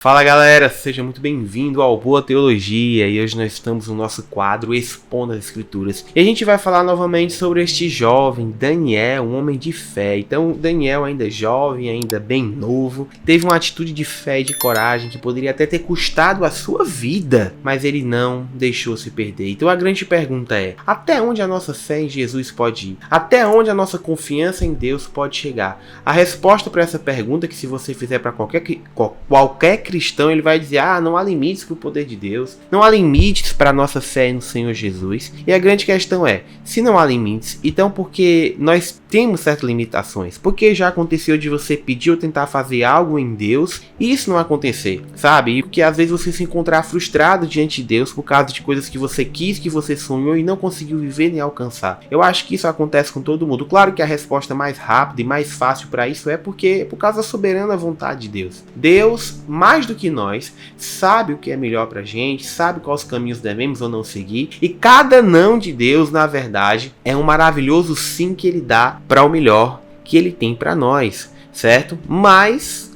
Fala galera, seja muito bem-vindo ao Boa Teologia e hoje nós estamos no nosso quadro Expondo as Escrituras. E a gente vai falar novamente sobre este jovem, Daniel, um homem de fé. Então Daniel, ainda jovem, ainda bem novo, teve uma atitude de fé e de coragem que poderia até ter custado a sua vida, mas ele não deixou se perder. Então a grande pergunta é, até onde a nossa fé em Jesus pode ir? Até onde a nossa confiança em Deus pode chegar? A resposta para essa pergunta, que se você fizer para qualquer cristão, ele vai dizer, não há limites para o poder de Deus, não há limites para a nossa fé no Senhor Jesus. E a grande questão é, se não há limites, então porque nós temos certas limitações? Porque já aconteceu de você pedir ou tentar fazer algo em Deus e isso não acontecer, sabe? E porque às vezes você se encontrar frustrado diante de Deus por causa de coisas que você quis, que você sonhou e não conseguiu viver nem alcançar. Eu acho que isso acontece com todo mundo. Claro que a resposta mais rápida e mais fácil para isso é porque por causa da soberana vontade de Deus. Deus, mais do que nós, sabe o que é melhor pra gente, sabe quais caminhos devemos ou não seguir, e cada não de Deus, na verdade, é um maravilhoso sim que ele dá para o melhor que ele tem para nós, certo? Mas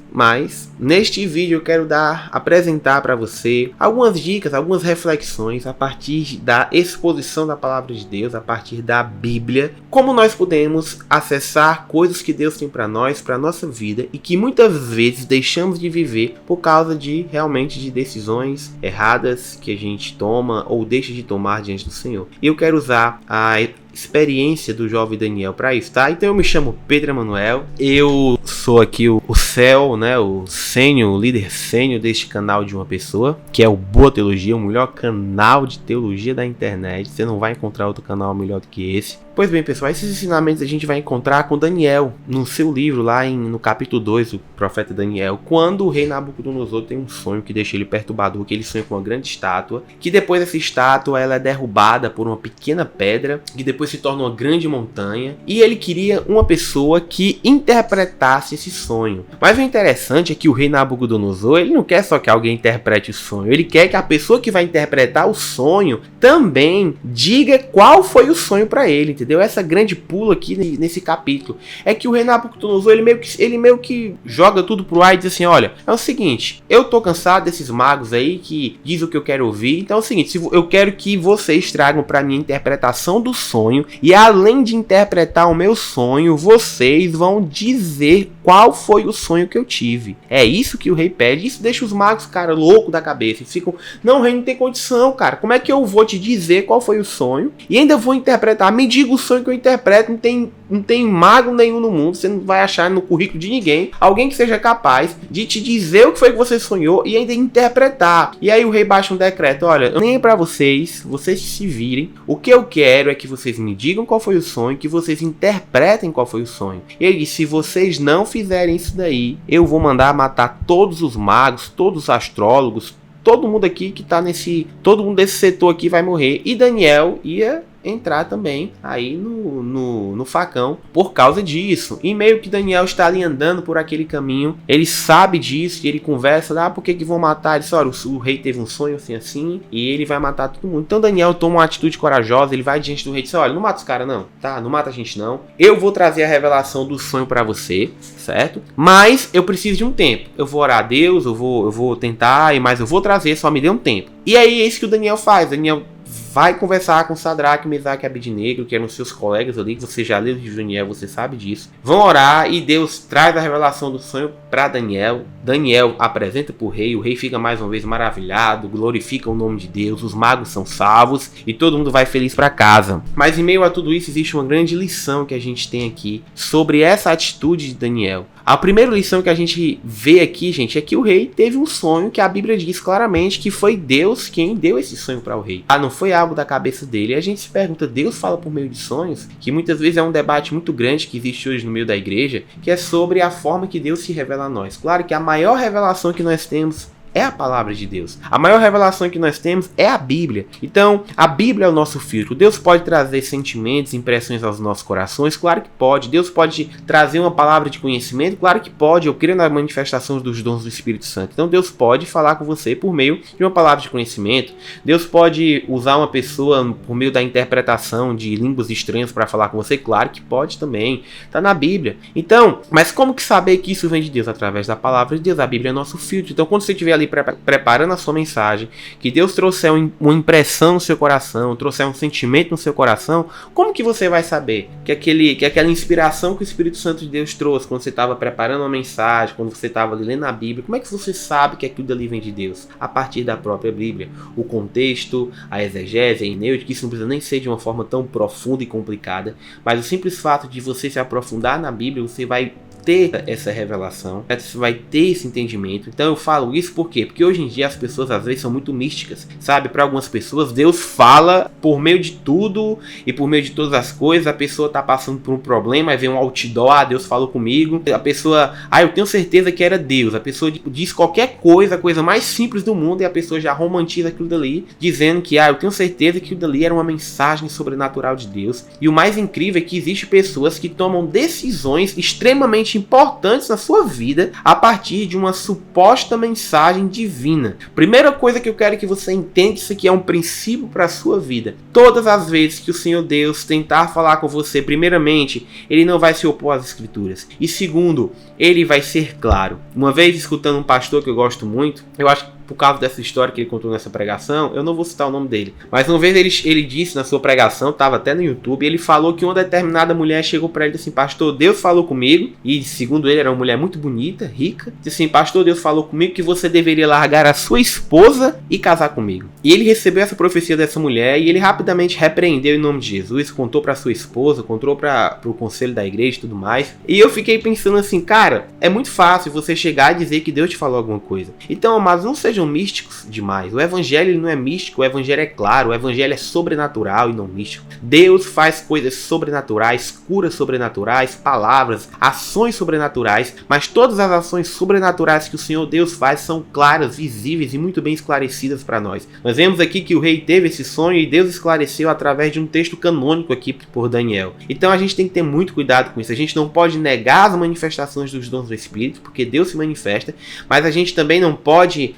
neste vídeo eu quero apresentar para você algumas dicas, algumas reflexões a partir da exposição da palavra de Deus, a partir da Bíblia, como nós podemos acessar coisas que Deus tem para nós, para nossa vida, e que muitas vezes deixamos de viver por causa de realmente de decisões erradas que a gente toma ou deixa de tomar diante do Senhor. E eu quero usar a experiência do jovem Daniel para isso, tá? Então eu me chamo Pedro Emanuel, eu sou aqui o CEO, né, o líder sênior deste canal de uma pessoa, que é o Boa Teologia, o melhor canal de teologia da internet. Você não vai encontrar outro canal melhor do que esse. Pois bem, pessoal, esses ensinamentos a gente vai encontrar com Daniel, no seu livro, lá no capítulo 2, o profeta Daniel, quando o rei Nabucodonosor tem um sonho que deixa ele perturbador, que ele sonha com uma grande estátua, que depois essa estátua ela é derrubada por uma pequena pedra, que depois se torna uma grande montanha, e ele queria uma pessoa que interpretasse esse sonho. Mas o interessante é que o rei Nabucodonosor, ele não quer só que alguém interprete o sonho, ele quer que a pessoa que vai interpretar o sonho também diga qual foi o sonho para ele, entendeu? Essa grande pula aqui nesse capítulo é que o rei Nabucodonosor, ele meio que joga tudo pro ar e diz assim, olha, é o seguinte, eu tô cansado desses magos aí que diz o que eu quero ouvir, então é o seguinte, eu quero que vocês tragam para mim a interpretação do sonho, e além de interpretar o meu sonho, vocês vão dizer qual foi o sonho que eu tive. É isso que o rei pede. Isso deixa os magos, cara, louco da cabeça. Eles ficam, não, rei, não tem condição, cara, como é que eu vou te dizer qual foi o sonho e ainda vou interpretar? Me diga o sonho que eu interpreto. Não tem mago nenhum no mundo, você não vai achar no currículo de ninguém alguém que seja capaz de te dizer o que foi que você sonhou e ainda interpretar. E aí o rei baixa um decreto, olha, nem para vocês se virem, o que eu quero é que vocês me digam qual foi o sonho, que vocês interpretem qual foi o sonho. E ele disse, se vocês não fizerem isso daí, eu vou mandar matar todos os magos, todos os astrólogos, todo mundo aqui que tá todo mundo desse setor aqui vai morrer. E Daniel ia entrar também aí no facão por causa disso. E meio que Daniel está ali andando por aquele caminho, ele sabe disso e ele conversa, por que vão matar? Ele disse, olha, o rei teve um sonho assim e ele vai matar todo mundo. Então Daniel toma uma atitude corajosa, ele vai diante do rei e diz, olha, não mata os caras não, tá? Não mata a gente não. Eu vou trazer a revelação do sonho para você, certo? Mas eu preciso de um tempo. Eu vou orar a Deus, eu vou tentar, mas eu vou trazer, só me dê um tempo. E aí é isso que o Daniel faz. Daniel vai conversar com Sadraque, Mesaque e Abednego, que eram seus colegas ali, que você já leu de Daniel, você sabe disso. Vão orar e Deus traz a revelação do sonho para Daniel. Daniel apresenta para o rei fica mais uma vez maravilhado, glorifica o nome de Deus, os magos são salvos e todo mundo vai feliz para casa. Mas em meio a tudo isso existe uma grande lição que a gente tem aqui sobre essa atitude de Daniel. A primeira lição que a gente vê aqui, gente, é que o rei teve um sonho que a Bíblia diz claramente que foi Deus quem deu esse sonho para o rei. Não foi algo da cabeça dele. E a gente se pergunta, Deus fala por meio de sonhos? Que muitas vezes é um debate muito grande que existe hoje no meio da igreja, que é sobre a forma que Deus se revela a nós. Claro que a maior revelação que nós temos é a palavra de Deus. A maior revelação que nós temos é a Bíblia. Então, a Bíblia é o nosso filtro. Deus pode trazer sentimentos, impressões aos nossos corações? Claro que pode. Deus pode trazer uma palavra de conhecimento? Claro que pode. Eu creio na manifestação dos dons do Espírito Santo. Então, Deus pode falar com você por meio de uma palavra de conhecimento. Deus pode usar uma pessoa por meio da interpretação de línguas estranhas para falar com você? Claro que pode também. Está na Bíblia. Então, mas como que saber que isso vem de Deus? Através da palavra de Deus. A Bíblia é nosso filtro. Então, quando você estiver ali preparando a sua mensagem, que Deus trouxer uma impressão no seu coração, trouxer um sentimento no seu coração, como que você vai saber que aquela inspiração que o Espírito Santo de Deus trouxe quando você estava preparando uma mensagem, quando você estava lendo a Bíblia, como é que você sabe que aquilo dali vem de Deus? A partir da própria Bíblia. O contexto, a exegese, a hermenêutica, isso não precisa nem ser de uma forma tão profunda e complicada, mas o simples fato de você se aprofundar na Bíblia, você vai ter essa revelação, você vai ter esse entendimento. Então eu falo isso por quê? Porque hoje em dia as pessoas às vezes são muito místicas, sabe? Para algumas pessoas Deus fala por meio de tudo e por meio de todas as coisas. A pessoa tá passando por um problema, aí vem um outdoor, Deus falou comigo. A pessoa, eu tenho certeza que era Deus. A pessoa diz qualquer coisa, a coisa mais simples do mundo, e a pessoa já romantiza aquilo dali, dizendo que eu tenho certeza que aquilo dali era uma mensagem sobrenatural de Deus. E o mais incrível é que existem pessoas que tomam decisões extremamente importantes na sua vida a partir de uma suposta mensagem divina. Primeira coisa que eu quero que você entenda, isso aqui é um princípio para a sua vida. Todas as vezes que o Senhor Deus tentar falar com você, primeiramente, Ele não vai se opor às Escrituras. E segundo, Ele vai ser claro. Uma vez escutando um pastor que eu gosto muito, eu acho que por causa dessa história que ele contou nessa pregação, eu não vou citar o nome dele, mas uma vez ele disse na sua pregação, estava até no YouTube, ele falou que uma determinada mulher chegou para ele e disse assim: pastor, Deus falou comigo, e segundo ele era uma mulher muito bonita, rica, disse assim: pastor, Deus falou comigo que você deveria largar a sua esposa e casar comigo. E ele recebeu essa profecia dessa mulher e ele rapidamente repreendeu em nome de Jesus, contou para sua esposa, contou para o conselho da igreja e tudo mais. E eu fiquei pensando assim, cara, é muito fácil você chegar e dizer que Deus te falou alguma coisa. Então, amados, não sejam místicos demais. O evangelho ele não é místico, o evangelho é claro, o evangelho é sobrenatural e não místico. Deus faz coisas sobrenaturais, curas sobrenaturais, palavras, ações sobrenaturais, mas todas as ações sobrenaturais que o Senhor Deus faz são claras, visíveis e muito bem esclarecidas para nós. Nós vemos aqui que o rei teve esse sonho e Deus esclareceu através de um texto canônico aqui por Daniel. Então a gente tem que ter muito cuidado com isso. A gente não pode negar as manifestações dos dons do Espírito, porque Deus se manifesta, mas a gente também não pode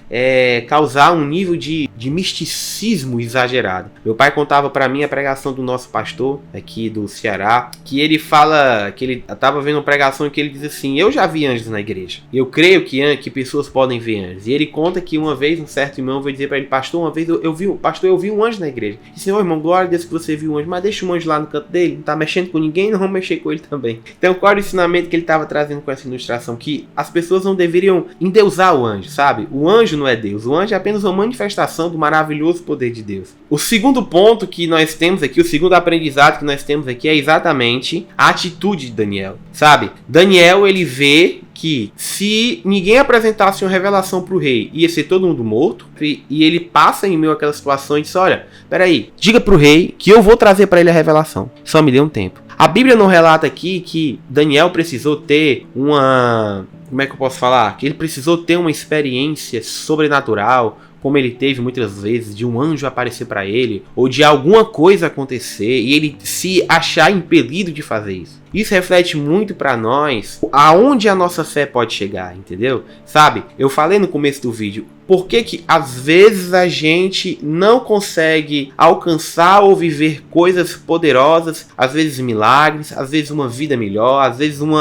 causar um nível de misticismo exagerado. Meu pai contava para mim a pregação do nosso pastor aqui do Ceará, que ele fala que ele estava vendo uma pregação que ele diz assim: eu já vi anjos na igreja. Eu creio que pessoas podem ver anjos. E ele conta que uma vez um certo irmão veio dizer para ele: pastor, uma vez eu vi um anjo na igreja. E Senhor, irmão, glória a Deus que você viu um anjo, mas deixa o anjo lá no canto dele, não está mexendo com ninguém, não vamos mexer com ele também. Então qual era o ensinamento que ele estava trazendo com essa ilustração? Que as pessoas não deveriam endeusar o anjo, sabe? O anjo não é Deus, o anjo é apenas uma manifestação do maravilhoso poder de Deus. O segundo ponto que nós temos aqui, o segundo aprendizado que nós temos aqui é exatamente a atitude de Daniel, sabe? Daniel, ele vê que se ninguém apresentasse uma revelação para o rei, ia ser todo mundo morto, e ele passa em meio àquela situação e diz: olha, peraí, diga para o rei que eu vou trazer para ele a revelação, só me dê um tempo. A Bíblia não relata aqui que Daniel precisou ter como é que eu posso falar? Que ele precisou ter uma experiência sobrenatural, como ele teve muitas vezes, de um anjo aparecer para ele, ou de alguma coisa acontecer, e ele se achar impelido de fazer isso. Isso reflete muito para nós aonde a nossa fé pode chegar, entendeu? Sabe, eu falei no começo do vídeo, por que às vezes a gente não consegue alcançar ou viver coisas poderosas, às vezes milagres, às vezes uma vida melhor, às vezes um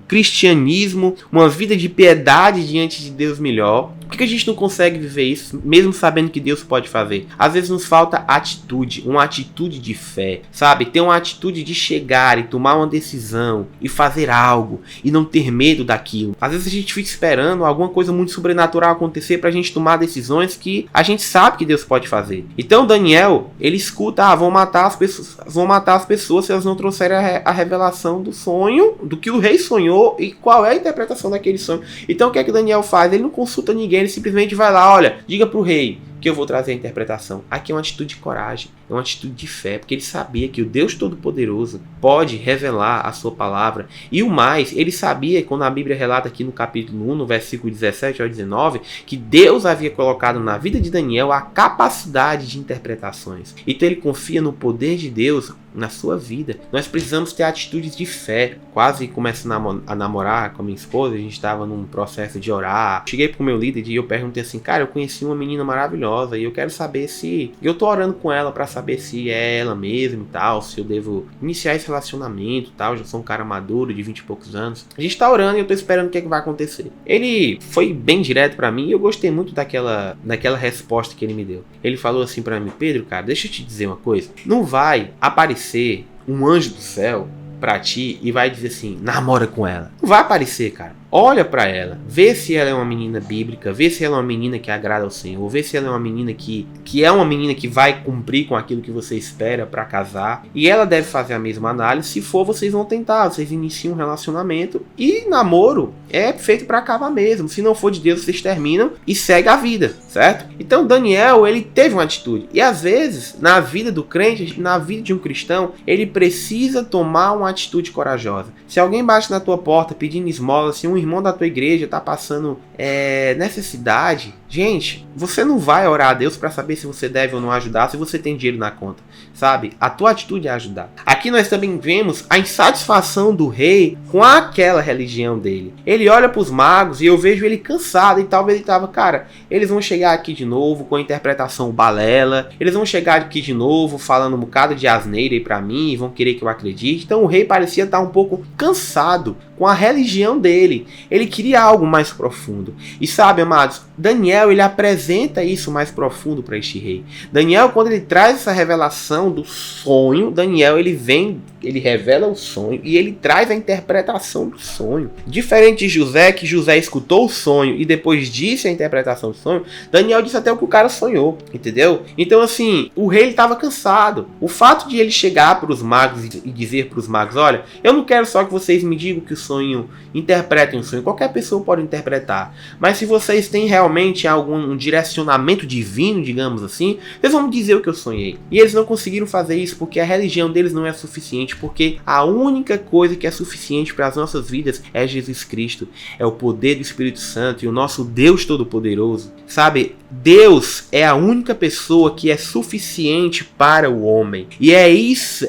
cristianismo, uma vida de piedade diante de Deus melhor. Por que a gente não consegue viver isso, mesmo sabendo que Deus pode fazer? Às vezes nos falta atitude, uma atitude de fé, sabe? Ter uma atitude de chegar e tomar uma decisão e fazer algo e não ter medo daquilo. Às vezes a gente fica esperando alguma coisa muito sobrenatural acontecer pra gente tomar decisões que a gente sabe que Deus pode fazer. Então Daniel, ele escuta: vão matar as pessoas se elas não trouxerem a revelação do sonho, do que o rei sonhou e qual é a interpretação daquele sonho. Então o que é que Daniel faz? Ele não consulta ninguém, ele simplesmente vai lá: olha, diga pro rei que eu vou trazer a interpretação. Aqui é uma atitude de coragem, é uma atitude de fé, porque ele sabia que o Deus Todo-Poderoso pode revelar a sua palavra. E o mais, ele sabia, quando a Bíblia relata aqui no capítulo 1, no versículo 17 ao 19, que Deus havia colocado na vida de Daniel a capacidade de interpretações. Então ele confia no poder de Deus na sua vida. Nós precisamos ter atitudes de fé. Quase começando a namorar com a minha esposa, a gente estava num processo de orar. Cheguei pro meu líder e eu perguntei assim, cara, eu conheci uma menina maravilhosa e eu quero saber se... Eu tô orando com ela para saber se é ela mesma e tal, se eu devo iniciar esse relacionamento e tal. Eu já sou um cara maduro de 20 e poucos anos. A gente tá orando e eu tô esperando o que é que vai acontecer. Ele foi bem direto para mim e eu gostei muito daquela resposta que ele me deu. Ele falou assim para mim, Pedro, cara, deixa eu te dizer uma coisa. Não vai aparecer um anjo do céu pra ti e vai dizer assim, namora com ela. Não vai aparecer, cara. Olha pra ela, vê se ela é uma menina bíblica, vê se ela é uma menina que agrada ao Senhor, vê se ela é uma menina que é uma menina que vai cumprir com aquilo que você espera pra casar. E ela deve fazer a mesma análise. Se for, vocês vão tentar, vocês iniciam um relacionamento e namoro é feito pra acabar mesmo. Se não for de Deus, vocês terminam e segue a vida, certo? Então Daniel, ele teve uma atitude. E às vezes, na vida do crente, na vida de um cristão, ele precisa tomar uma atitude corajosa. Se alguém bate na tua porta pedindo esmola, se um irmão da tua igreja tá passando necessidade, gente, você não vai orar a Deus para saber se você deve ou não ajudar, se você tem dinheiro na conta, sabe? A tua atitude é ajudar. Aqui nós também vemos a insatisfação do rei com aquela religião dele. Ele olha para os magos e eu vejo ele cansado e talvez ele tava, cara, eles vão chegar aqui de novo com a interpretação balela, eles vão chegar aqui de novo falando um bocado de asneira aí para mim e vão querer que eu acredite. Então o rei parecia estar um pouco cansado com a religião dele. Ele queria algo mais profundo. E sabe, amados, Daniel, ele apresenta isso mais profundo para este rei. Daniel, quando ele traz essa revelação do sonho, Daniel, ele revela o sonho e ele traz a interpretação do sonho. Diferente de José, que José escutou o sonho e depois disse a interpretação do sonho, Daniel disse até o que o cara sonhou, entendeu? Então assim, o rei estava cansado. O fato de ele chegar para os magos e dizer para os magos, olha, eu não quero só que vocês me digam que o sonho, interpretem o sonho, qualquer pessoa pode interpretar, mas se vocês têm realmente algum direcionamento divino, digamos assim, vocês vão me dizer o que eu sonhei. E eles não conseguiram fazer isso porque a religião deles não é suficiente, porque a única coisa que é suficiente para as nossas vidas é Jesus Cristo, é o poder do Espírito Santo e o nosso Deus Todo-Poderoso. Sabe, Deus é a única pessoa que é suficiente para o homem. E é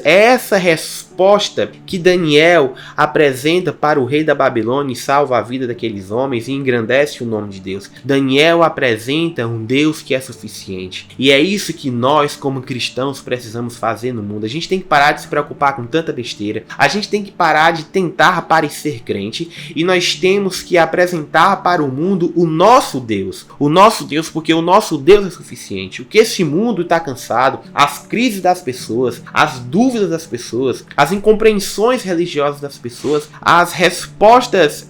essa resposta que Daniel apresenta para o rei da Babilônia e salva a vida daqueles homens e engrandece o nome de Deus. Daniel apresenta um Deus que é suficiente. E é isso que nós, como cristãos, precisamos fazer no mundo. A gente tem que parar de se preocupar com tanta besteira. A gente tem que parar de tentar parecer crente. E nós temos que apresentar para o mundo o nosso Deus. O nosso Deus, porque o nosso Deus é suficiente. O que esse mundo está cansado, as crises das pessoas, as dúvidas das pessoas, as incompreensões religiosas das pessoas, as respostas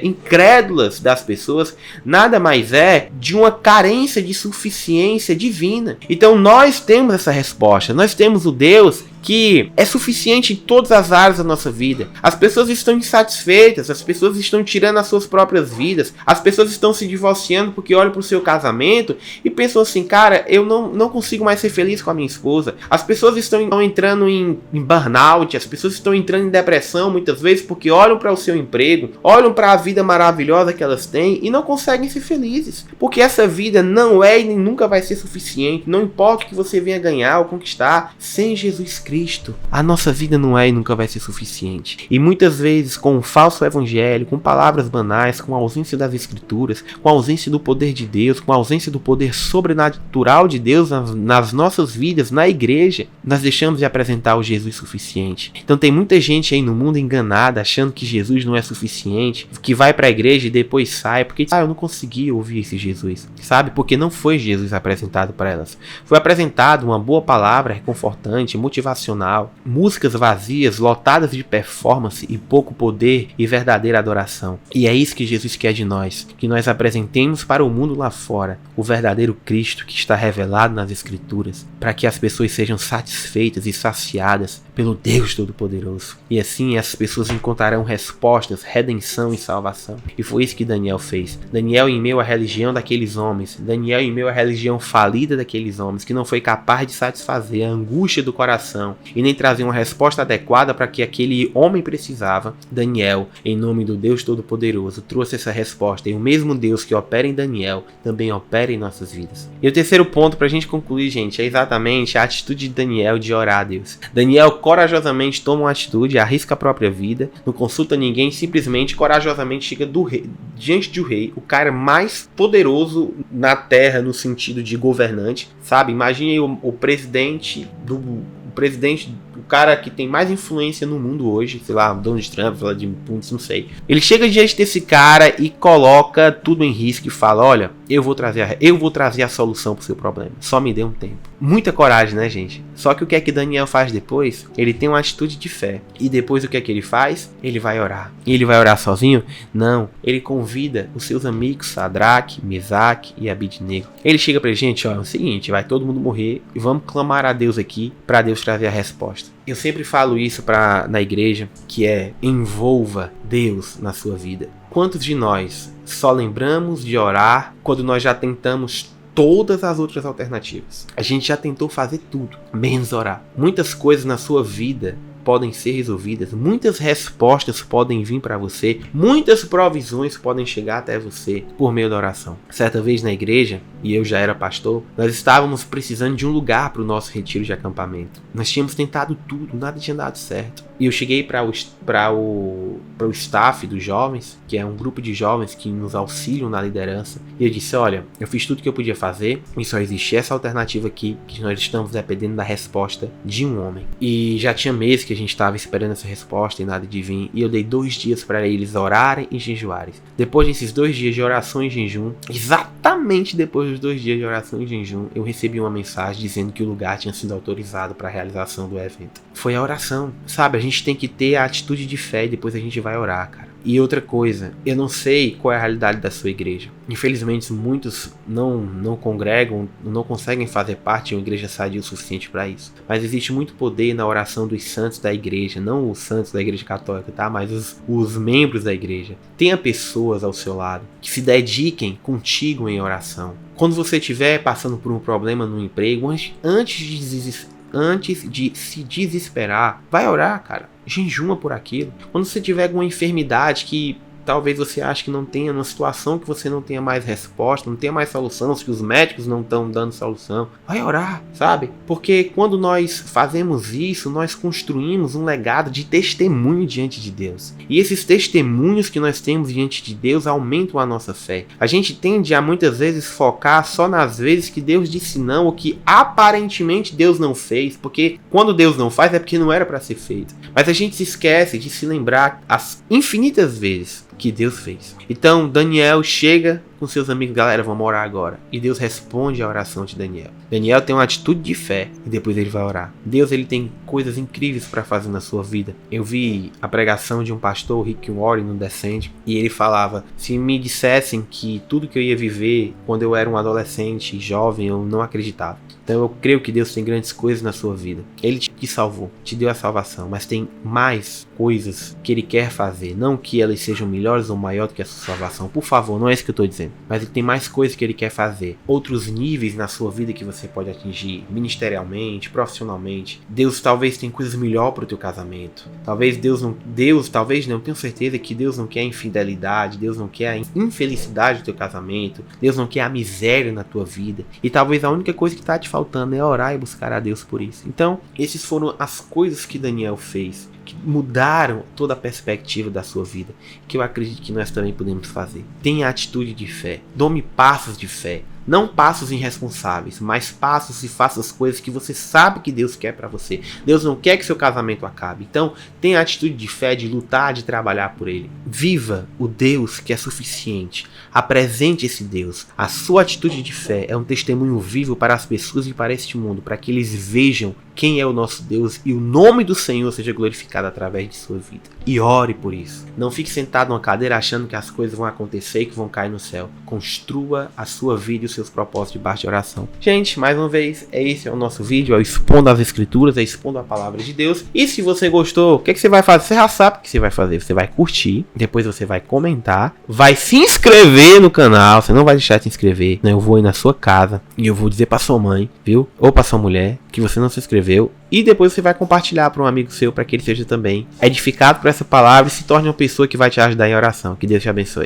incrédulas das pessoas, nada mais é de uma carência de suficiência divina. Então nós temos essa resposta, nós temos o Deus que é suficiente em todas as áreas da nossa vida. As pessoas estão insatisfeitas, as pessoas estão tirando as suas próprias vidas, as pessoas estão se divorciando porque olham para o seu casamento e pensam assim, cara, eu não consigo mais ser feliz com a minha esposa. As pessoas estão entrando em burnout, as pessoas estão entrando em depressão muitas vezes porque olham para o seu emprego, olham para a vida maravilhosa que elas têm e não conseguem ser felizes, porque essa vida não é e nem nunca vai ser suficiente. Não importa o que você venha ganhar ou conquistar, sem Jesus Cristo, a nossa vida não é e nunca vai ser suficiente. E muitas vezes com um falso evangelho, com palavras banais, com a ausência das escrituras, com a ausência do poder de Deus, com a ausência do poder sobrenatural de Deus nas nossas vidas, na igreja, nós deixamos de apresentar o Jesus suficiente. Então tem muita gente aí no mundo enganada, achando que Jesus não é suficiente, que vai para a igreja e depois sai, porque eu não consegui ouvir esse Jesus, sabe? Porque não foi Jesus apresentado para elas. Foi apresentado uma boa palavra reconfortante, motivacional, músicas vazias, lotadas de performance e pouco poder e verdadeira adoração. E é isso que Jesus quer de nós, que nós apresentemos para o mundo lá fora o verdadeiro Cristo que está revelado nas Escrituras, para que as pessoas sejam satisfeitas e saciadas pelo Deus Todo-Poderoso. E assim essas pessoas encontrarão respostas, redenção e salvação. E foi isso que Daniel fez. Daniel, em meio à religião daqueles homens, Daniel, em meio à religião falida daqueles homens, que não foi capaz de satisfazer a angústia do coração e nem trazer uma resposta adequada para que aquele homem precisava, Daniel, em nome do Deus Todo-Poderoso, trouxe essa resposta. E o mesmo Deus que opera em Daniel também opera em nossas vidas. E o terceiro ponto para a gente concluir, gente, é exatamente a atitude de Daniel de orar a Deus. Daniel corajosamente toma uma atitude, arrisca a própria vida, não consulta ninguém, simplesmente corajosamente chega diante do rei, o cara mais poderoso na terra no sentido de governante, sabe? Imagine aí o presidente, o cara que tem mais influência no mundo hoje, sei lá, Donald Trump, Vladimir Putin, não sei. Ele chega diante desse cara e coloca tudo em risco e fala: olha, eu vou trazer a solução pro seu problema. Só me dê um tempo. Muita coragem, né, gente? Só que o que é que Daniel faz depois? Ele tem uma atitude de fé. E depois o que é que ele faz? Ele vai orar. E ele vai orar sozinho? Não. Ele convida os seus amigos Sadraque, Mesaque e Abednego. Ele chega pra gente: ó, é o seguinte, vai todo mundo morrer e vamos clamar a Deus aqui para Deus trazer a resposta. Eu sempre falo isso na igreja, que é: envolva Deus na sua vida. Quantos de nós só lembramos de orar quando nós já tentamos todas as outras alternativas? A gente já tentou fazer tudo, menos orar. Muitas coisas na sua vida podem ser resolvidas, muitas respostas podem vir para você, muitas provisões podem chegar até você por meio da oração. Certa vez na igreja, e eu já era pastor, nós estávamos precisando de um lugar para o nosso retiro de acampamento. Nós tínhamos tentado tudo, nada tinha dado certo. E eu cheguei para o staff dos jovens, que é um grupo de jovens que nos auxiliam na liderança, e eu disse: olha, eu fiz tudo que eu podia fazer e só existe essa alternativa aqui, que nós estamos dependendo da resposta de um homem. E já tinha meses que a gente estava esperando essa resposta e nada de vir, e eu dei 2 dias para eles orarem e jejuarem. Depois desses 2 dias de oração e jejum, exatamente depois dos 2 dias de oração e jejum, eu recebi uma mensagem dizendo que o lugar tinha sido autorizado para a realização do evento. Foi a oração, sabe? A gente tem que ter a atitude de fé e depois a gente vai orar, cara. E outra coisa, eu não sei qual é a realidade da sua igreja. Infelizmente, muitos não congregam, não conseguem fazer parte de uma igreja sadia o suficiente para isso. Mas existe muito poder na oração dos santos da igreja, não os santos da igreja católica, tá? Mas os membros da igreja. Tenha pessoas ao seu lado que se dediquem contigo em oração. Quando você estiver passando por um problema no emprego, antes de se desesperar, vai orar, cara. Jejuma por aquilo. Quando você tiver alguma enfermidade que talvez você ache que não tenha, numa situação que você não tenha mais resposta, não tenha mais solução, se os médicos não estão dando solução, vai orar, sabe? Porque quando nós fazemos isso, nós construímos um legado de testemunho diante de Deus. E esses testemunhos que nós temos diante de Deus aumentam a nossa fé. A gente tende a muitas vezes focar só nas vezes que Deus disse não, ou que aparentemente Deus não fez, porque quando Deus não faz é porque não era para ser feito. Mas a gente se esquece de se lembrar as infinitas vezes que Deus fez. Então Daniel chega com seus amigos: galera, vamos orar agora. E Deus responde a oração de Daniel. Daniel tem uma atitude de fé e depois ele vai orar. Deus, ele tem coisas incríveis para fazer na sua vida. Eu vi a pregação de um pastor, Rick Warren, no Descende, e ele falava: se me dissessem que tudo que eu ia viver quando eu era um adolescente, jovem, eu não acreditava. Então eu creio que Deus tem grandes coisas na sua vida. Ele te salvou, te deu a salvação, mas tem mais coisas que Ele quer fazer. Não que elas sejam melhores ou maiores do que a sua salvação. Por favor, não é isso que eu estou dizendo. Mas Ele tem mais coisas que Ele quer fazer. Outros níveis na sua vida que você pode atingir, ministerialmente, profissionalmente. Deus talvez tenha coisas melhores para o teu casamento. Talvez talvez não, tenho certeza que Deus não quer a infidelidade, Deus não quer a infelicidade do teu casamento, Deus não quer a miséria na tua vida. E talvez a única coisa que está te faltando é orar e buscar a Deus por isso. Então, essas foram as coisas que Daniel fez, que mudaram toda a perspectiva da sua vida, que eu acredito que nós também podemos fazer. Tenha atitude de fé, tome passos de fé. Não passos irresponsáveis, mas passos e faça as coisas que você sabe que Deus quer para você. Deus não quer que seu casamento acabe. Então, tenha a atitude de fé, de lutar, de trabalhar por Ele. Viva o Deus que é suficiente. Apresente esse Deus. A sua atitude de fé é um testemunho vivo para as pessoas e para este mundo, para que eles vejam quem é o nosso Deus e o nome do Senhor seja glorificado através de sua vida. e ore por isso. Não fique sentado numa cadeira achando que as coisas vão acontecer e que vão cair no céu. Construa a sua vida e os seus propósitos debaixo de oração. Gente, mais uma vez, esse é o nosso vídeo, é expondo as escrituras, é expondo a palavra de Deus. E se você gostou, o que você vai fazer? Você já sabe o que você vai fazer. Você vai curtir, depois você vai comentar, vai se inscrever no canal. Você não vai deixar de se inscrever, né? Eu vou ir na sua casa e eu vou dizer pra sua mãe, viu? Ou pra sua mulher, que você não se inscreveu. E depois você vai compartilhar para um amigo seu, para que ele seja também edificado por essa palavra e se torne uma pessoa que vai te ajudar em oração. Que Deus te abençoe.